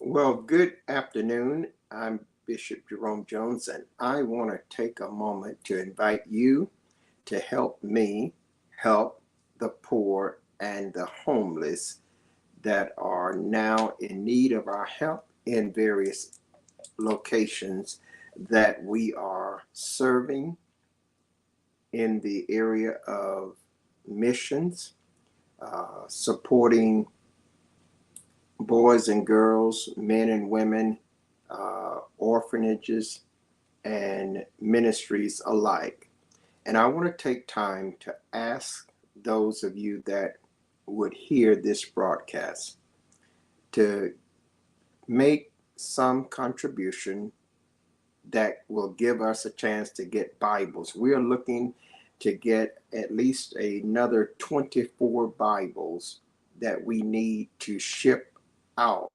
Well, good afternoon. I'm Bishop Jerome Jones, and I want to take a moment to invite you to help me help the poor and the homeless that are now in need of our help in various locations that we are serving in the area of missions, supporting boys and girls, men and women, orphanages, and ministries alike. And I want to take time to ask those of you that would hear this broadcast to make some contribution that will give us a chance to get Bibles. We are looking to get at least another 24 Bibles that we need to ship out.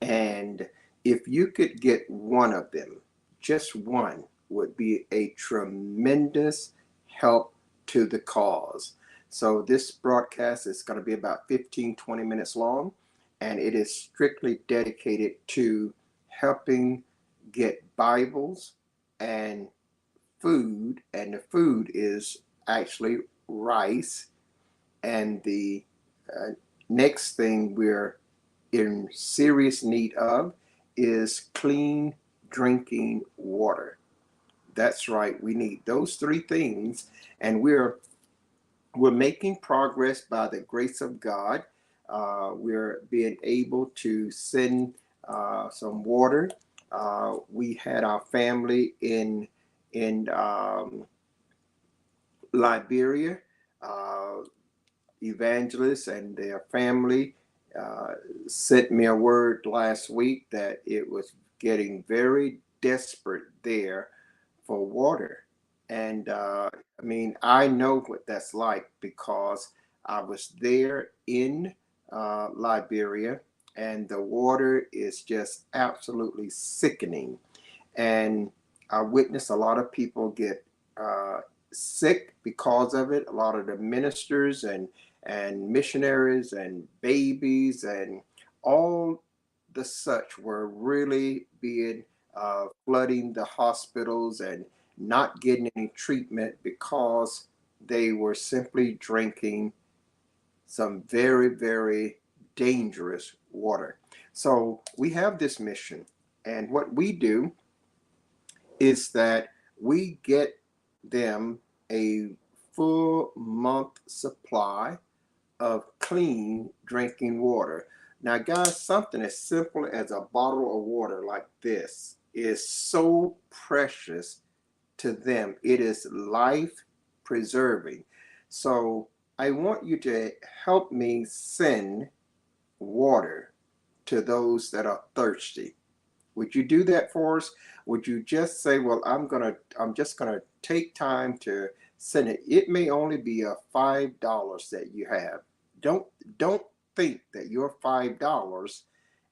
And if you could get one of them, just one, would be a tremendous help to the cause. So this broadcast is going to be about 15, 20 minutes long, and it is strictly dedicated to helping get Bibles and food. And the food is actually rice. And the next thing we're in serious need of is clean drinking water. That's right. We need those three things, and we're making progress by the grace of God. We're being able to send some water. We had our family in Liberia, uh, evangelists and their family uh, sent me a word last week that it was getting very desperate there for water. And I mean, I know what that's like because I was there in Liberia, and the water is just absolutely sickening. And I witnessed a lot of people get uh, sick because of it. A lot of the ministers and missionaries and babies and all the such were really being flooding the hospitals and not getting any treatment because they were simply drinking some very, very dangerous water. So we have this mission, and what we do is that we get them a full month supply of clean drinking water. Now, guys, something as simple as a bottle of water like this is so precious to them. It is life preserving. So I want you to help me send water to those that are thirsty. Would you do that for us? Would you just say, well, I'm just gonna take time to send it. It may only be a $5 that you have. Don't don't think that your $5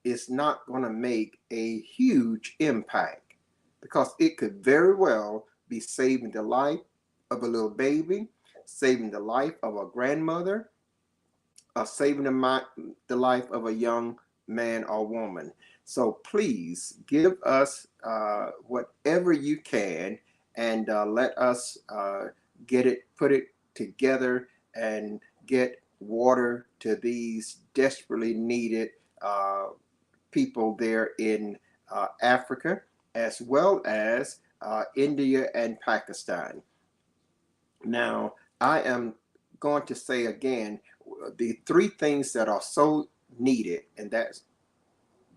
is not gonna make a huge impact, because it could very well be saving the life of a little baby, saving the life of a grandmother, saving the life of a young man or woman. So please give us whatever you can, and let us put it together and get water to these desperately needed uh, people there in Africa, as well as India and Pakistan. Now, I am going to say again the three things that are so needed, and that's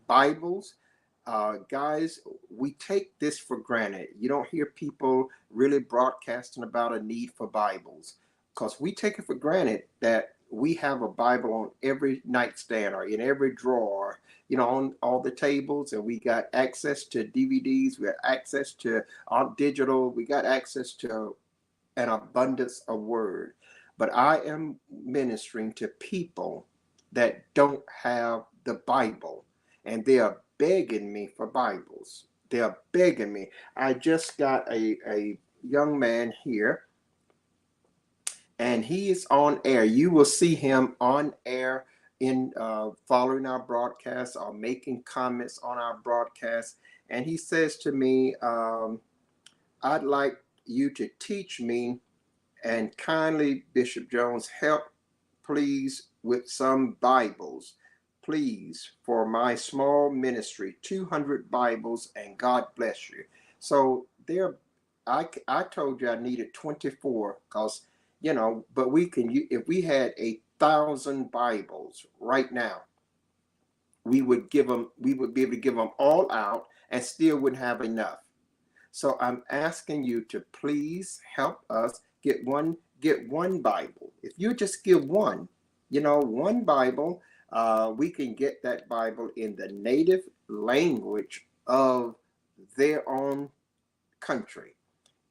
Bibles. Guys, we take this for granted. You don't hear people really broadcasting about a need for Bibles because we take it for granted that we have a Bible on every nightstand or in every drawer, on all the tables, and we got access to DVDs, we got access to our digital, we got access to an abundance of word. But I am ministering to people that don't have the Bible, and they are begging me for Bibles. They are begging me. I just got a young man here, and he is on air. You will see him on air in following our broadcast or making comments on our broadcast. And he says to me, I'd like you to teach me, and kindly, Bishop Jones, help please with some Bibles, please, for my small ministry, 200 Bibles, and God bless you. So there, I told you I needed 24 because, but we can, if we had 1,000 Bibles right now, we would be able to give them all out and still wouldn't have enough. So I'm asking you to please help us get one Bible. If you just give one, one Bible, we can get that Bible in the native language of their own country.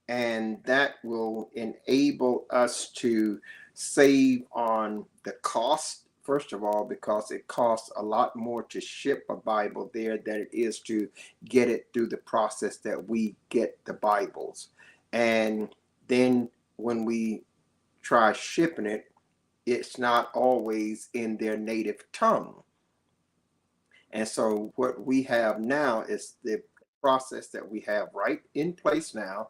And that will enable us to save on the cost, first of all, because it costs a lot more to ship a Bible there than it is to get it through the process that we get the Bibles. And then when we try shipping it, it's not always in their native tongue. And so what we have now is the process that we have right in place now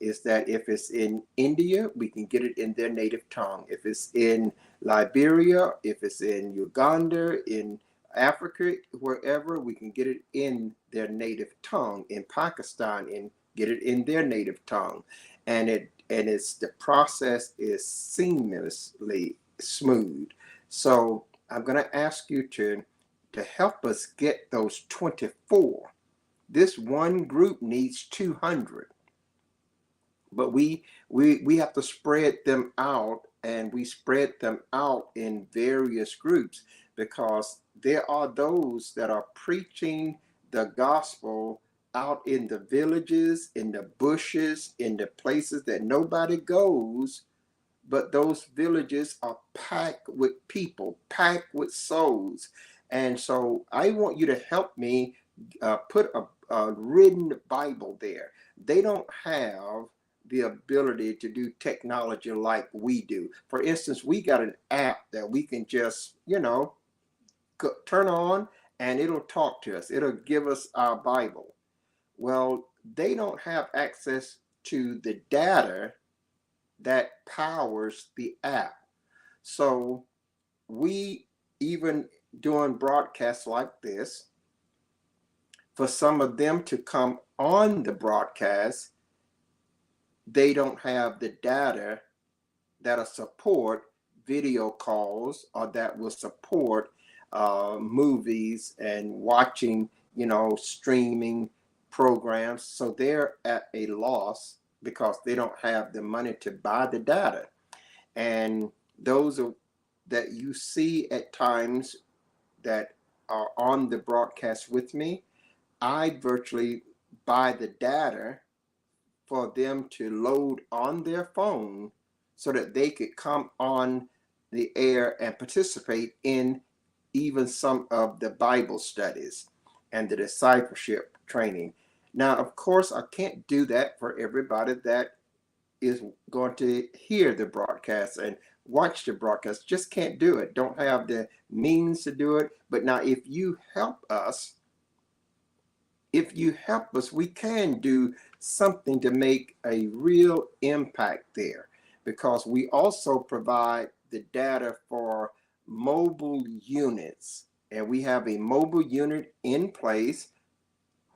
is that if it's in India, we can get it in their native tongue. If it's in Liberia, if it's in Uganda, in Africa, wherever, we can get it in their native tongue. In Pakistan, and get it in their native tongue. And the process is seamlessly smooth. So I'm going to ask you to help us get those 24. This one group needs 200. But we have to spread them out, and we spread them out in various groups because there are those that are preaching the gospel out in the villages, in the bushes, in the places that nobody goes, but those villages are packed with people, packed with souls. And so I want you to help me put a written Bible there. They don't have the ability to do technology like we do. For instance, we got an app that we can just, turn on and it'll talk to us. It'll give us our Bible. Well, they don't have access to the data that powers the app. So we, even doing broadcasts like this, for some of them to come on the broadcast, they don't have the data that'll support video calls or that will support movies and watching, streaming programs. So they're at a loss because they don't have the money to buy the data. And those are that you see at times that are on the broadcast with me, I virtually buy the data for them to load on their phone so that they could come on the air and participate in even some of the Bible studies and the discipleship training. Now, of course, I can't do that for everybody that is going to hear the broadcast and watch the broadcast. Just can't do it. Don't have the means to do it. But now, if you help us, we can do something to make a real impact there, because we also provide the data for mobile units, and we have a mobile unit in place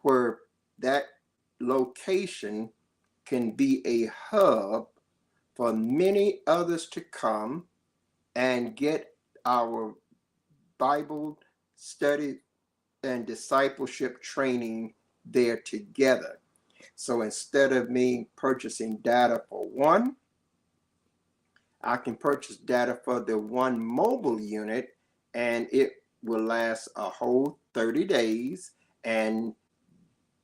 where that location can be a hub for many others to come and get our Bible study and discipleship training there together. So instead of me purchasing data for one, I can purchase data for the one mobile unit, and it will last a whole 30 days. And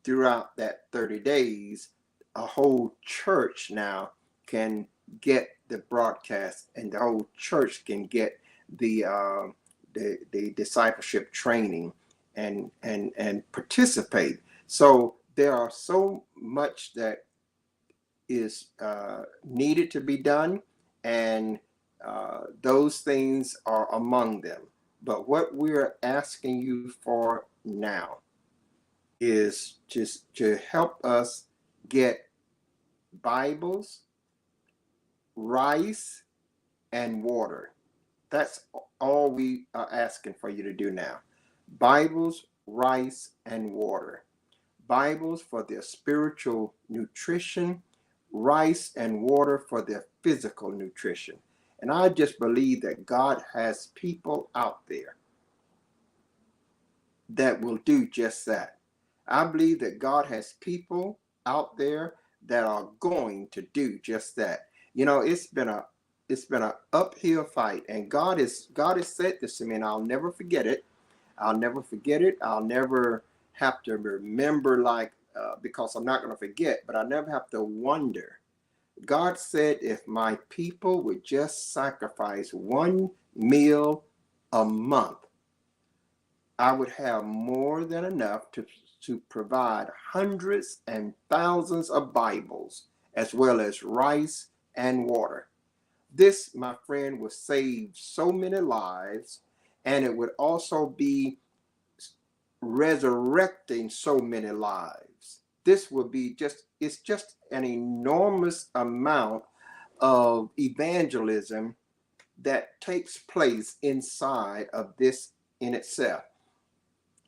throughout that 30 days, a whole church now can get the broadcast, and the whole church can get the discipleship training and participate. So there are so much that is needed to be done, and those things are among them. But what we're asking you for now is just to help us get Bibles, rice, and water. That's all we are asking for you to do now. Bibles, rice, and water. Bibles for their spiritual nutrition, rice and water for their physical nutrition. And I just believe that God has people out there that will do just that. I believe that God has people out there that are going to do just that. You know, it's been an uphill fight, and God has said this to me, and I'll never forget it. I'll never forget it. I'll never have to remember, like, because I'm not going to forget, but I never have to wonder. God said, if my people would just sacrifice one meal a month, I would have more than enough to provide hundreds and thousands of Bibles, as well as rice and water. This, my friend, would save so many lives, and it would also be resurrecting so many lives. This would be it's just an enormous amount of evangelism that takes place inside of this in itself.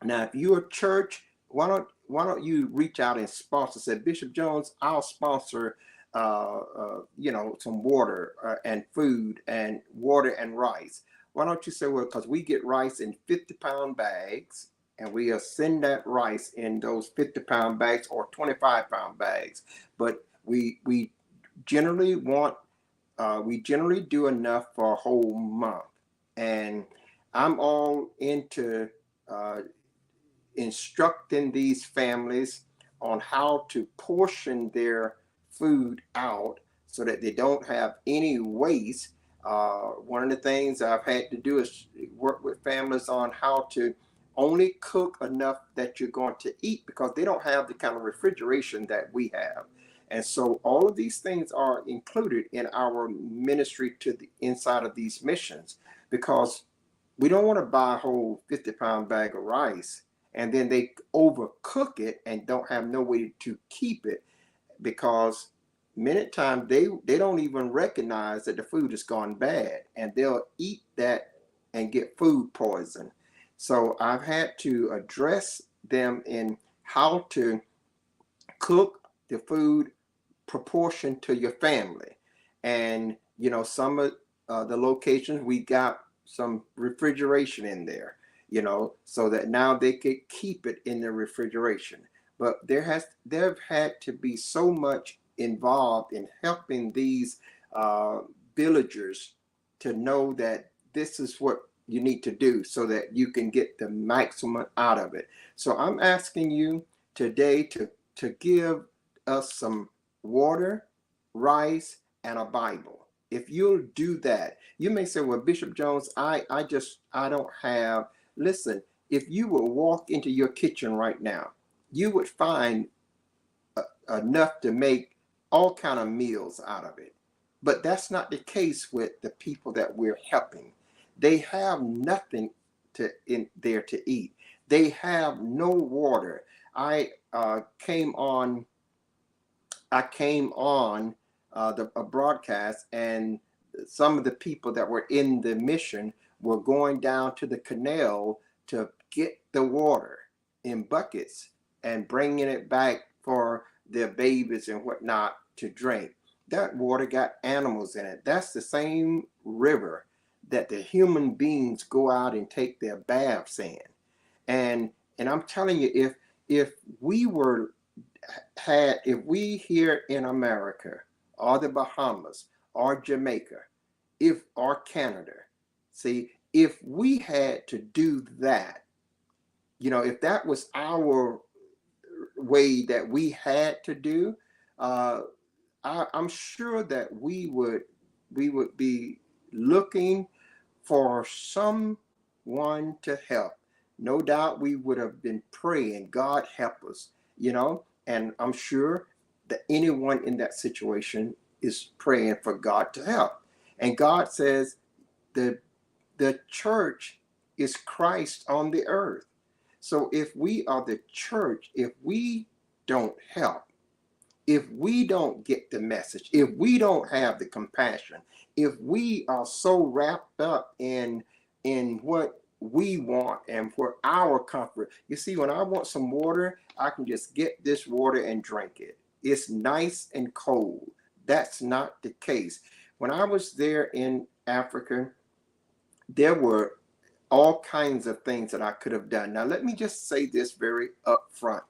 Now, if you're a church, why don't you reach out and sponsor? Say, Bishop Jones, I'll sponsor, some water and food and water and rice. Why don't you say, well, because we get rice in 50-pound bags, and we'll send that rice in those 50-pound bags or 25-pound bags. But we generally do enough for a whole month, and I'm all into instructing these families on how to portion their food out so that they don't have any waste. One of the things I've had to do is work with families on how to only cook enough that you're going to eat, because they don't have the kind of refrigeration that we have. And so all of these things are included in our ministry to the inside of these missions, because we don't want to buy a whole 50-pound bag of rice and then they overcook it and don't have no way to keep it, because many times they don't even recognize that the food has gone bad, and they'll eat that and get food poison. So I've had to address them in how to cook the food proportion to your family. And some of the locations, we got some refrigeration in there, so that now they could keep it in the refrigeration. But there had to be so much involved in helping these villagers to know that this is what you need to do so that you can get the maximum out of it. So I'm asking you today to give us some water, rice, and a Bible. If you'll do that, you may say, well, Bishop Jones, I don't have. Listen, if you will walk into your kitchen right now, you would find enough to make all kind of meals out of it. But that's not the case with the people that we're helping. They have nothing in there to eat. They have no water. I came on a broadcast, and some of the people that were in the mission were going down to the canal to get the water in buckets and bringing it back for their babies and whatnot to drink. That water got animals in it. That's the same river that the human beings go out and take their baths in. And I'm telling you, if we here in America or the Bahamas or Jamaica, or Canada, see, if we had to do that, if that was our way that we had to do, I'm sure that we would be looking for someone to help. No doubt we would have been praying, God help us, and I'm sure that anyone in that situation is praying for God to help. And God says the church is Christ on the earth. So if we are the church, if we don't help, if we don't get the message, if we don't have the compassion, if we are so wrapped up in what we want and for our comfort. You see, when I want some water, I can just get this water and drink it. It's nice and cold. That's not the case. When I was there in Africa, there were all kinds of things that I could have done. Now, let me just say this very upfront.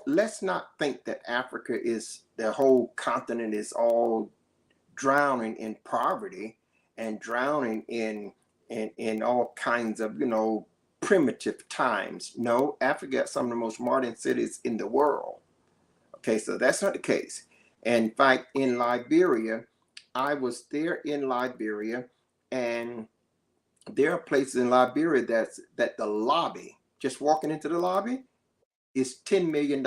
Let's not think that Africa is, the whole continent is all drowning in poverty and drowning in all kinds of, primitive times. No, Africa has some of the most modern cities in the world. Okay, so that's not the case. In fact, in Liberia, I was there in Liberia, and there are places in Liberia that the lobby, just walking into the lobby, is $10 million.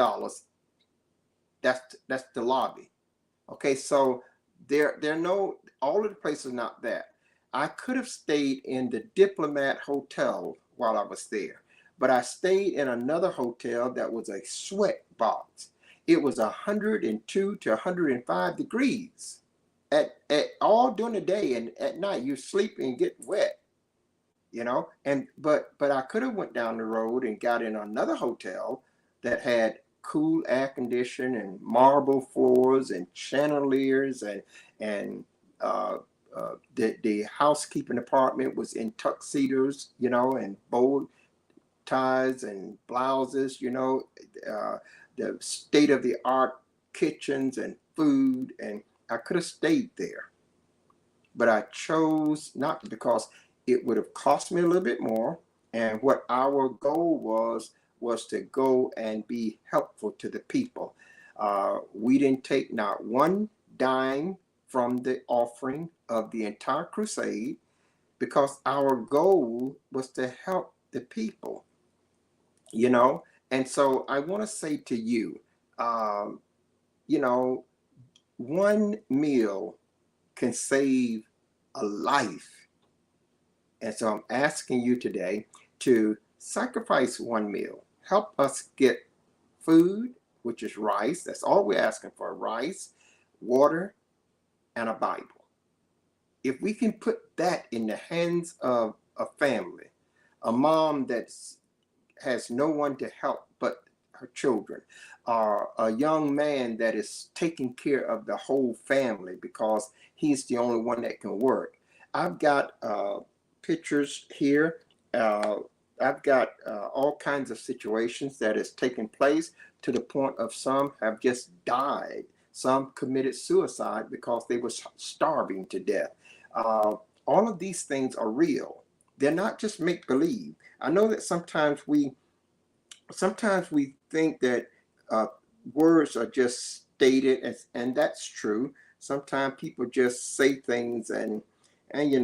That's the lobby. Okay, so there are no, all of the places not that. I could have stayed in the Diplomat Hotel while I was there, but I stayed in another hotel that was a sweat box. It was 102 to 105 degrees at all during the day, and at night you sleep and get wet, and but I could have went down the road and got in another hotel that had cool air condition and marble floors and chandeliers, and the housekeeping department was in tuxedos, and bow ties and blouses, the state of the art kitchens and food, and I could have stayed there, but I chose not, because it would have cost me a little bit more, and what our goal was to go and be helpful to the people. We didn't take not one dime from the offering of the entire crusade, because our goal was to help the people, And so I want to say to you, you know, one meal can save a life. And so I'm asking you today to sacrifice one meal. Help us get food, which is rice. That's all we're asking for: rice, water, and a Bible. If we can put that in the hands of a family, a mom that has no one to help but her children, or a young man that is taking care of the whole family because he's the only one that can work. I've got pictures here. I've got all kinds of situations that has taken place, to the point of some have just died. Some committed suicide because they were starving to death. All of these things are real. They're not just make believe. I know that sometimes we think that words are just stated, and that's true. Sometimes people just say things, and they're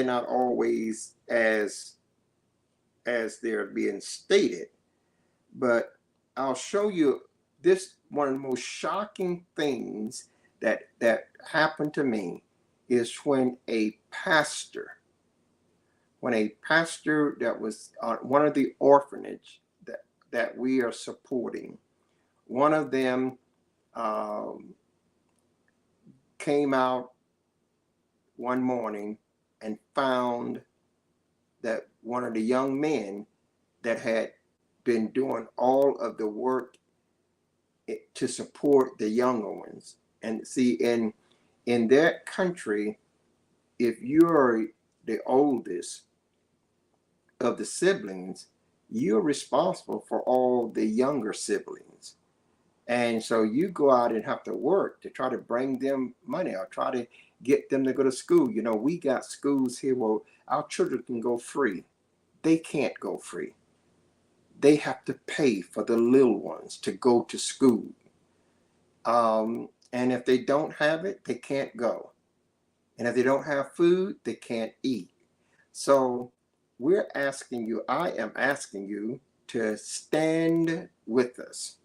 not always as they're being stated. But I'll show you this. One of the most shocking things that happened to me is when a pastor that was one of the orphanage that we are supporting, one of them came out one morning and found that one of the young men that had been doing all of the work to support the younger ones. And see, in that country, if you're the oldest of the siblings, you're responsible for all the younger siblings. And so you go out and have to work to try to bring them money, or try to get them to go to school. We got schools here where our children can go free. They can't go free. They have to pay for the little ones to go to school. And if they don't have it, they can't go. And if they don't have food, they can't eat. So I am asking you to stand with us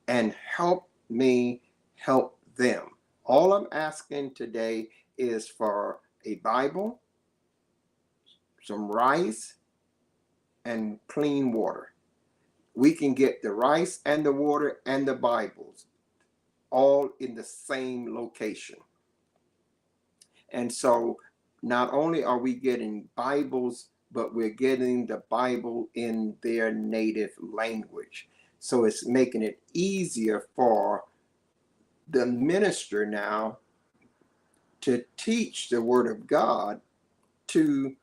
and help me help them. All I'm asking today is for a Bible, some rice and clean water. We can get the rice and the water and the Bibles all in the same location. And so not only are we getting Bibles, but we're getting the Bible in their native language. So it's making it easier for the minister now to teach the Word of God to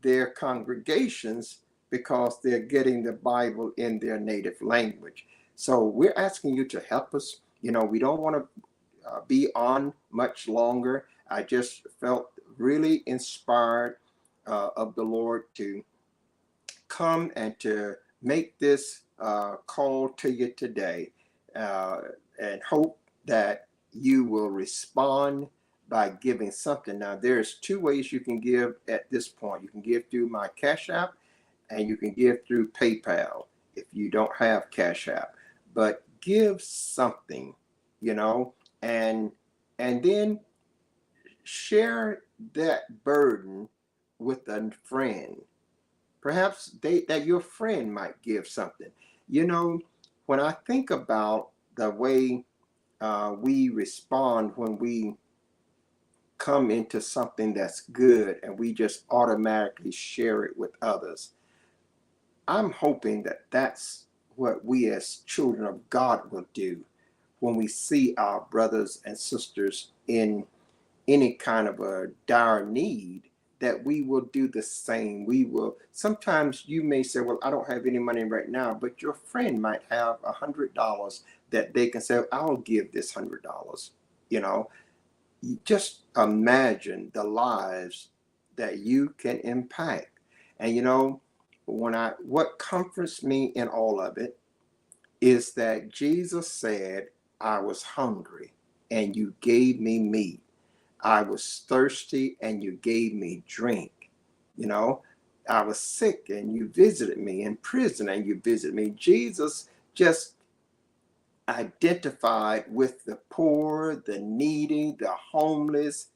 their congregations because they're getting the Bible in their native language. So we're asking you to help us. We don't want to be on much longer. I just felt really inspired of the Lord to come and to make this call to you today, and hope that you will respond by giving something. Now, there's two ways you can give at this point. You can give through my CashApp, and you can give through PayPal if you don't have CashApp. But give something, and then share that burden with a friend. Perhaps that your friend might give something. When I think about the way we respond when we come into something that's good and we just automatically share it with others, I'm hoping that that's what we as children of God will do when we see our brothers and sisters in any kind of a dire need, that we will do the same. Sometimes you may say, well, I don't have any money right now, but your friend might have $100 that they can say, I'll give this $100. You just imagine the lives that you can impact. And what comforts me in all of it is that Jesus said, I was hungry and you gave me meat. I was thirsty and you gave me drink. I was sick and you visited me, in prison and you visited me. Jesus just identified with the poor, the needy, the homeless.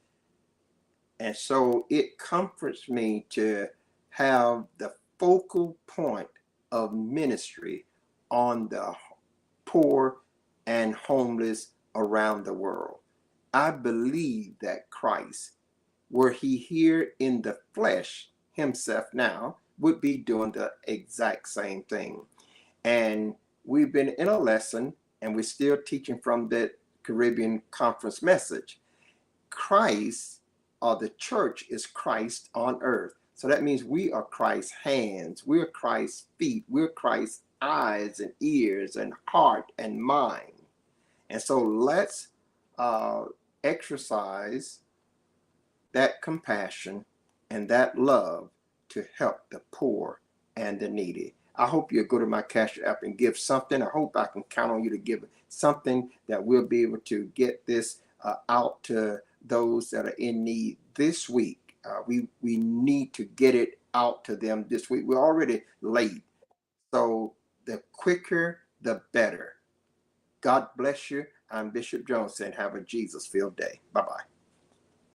And so it comforts me to have the focal point of ministry on the poor and homeless around the world. I believe that Christ, were he here in the flesh himself now, would be doing the exact same thing. And we've been in a lesson, and we're still teaching from that Caribbean conference message. Christ, or the church, is Christ on earth. So that means we are Christ's hands, we're Christ's feet, we're Christ's eyes and ears and heart and mind. And so let's exercise that compassion and that love to help the poor and the needy. I hope you'll go to my Cash App and give something. I hope I can count on you to give something that we'll be able to get this out to those that are in need this week. We need to get it out to them this week. We're already late. So the quicker, the better. God bless you. I'm Bishop Jones saying have a Jesus-filled day. Bye-bye.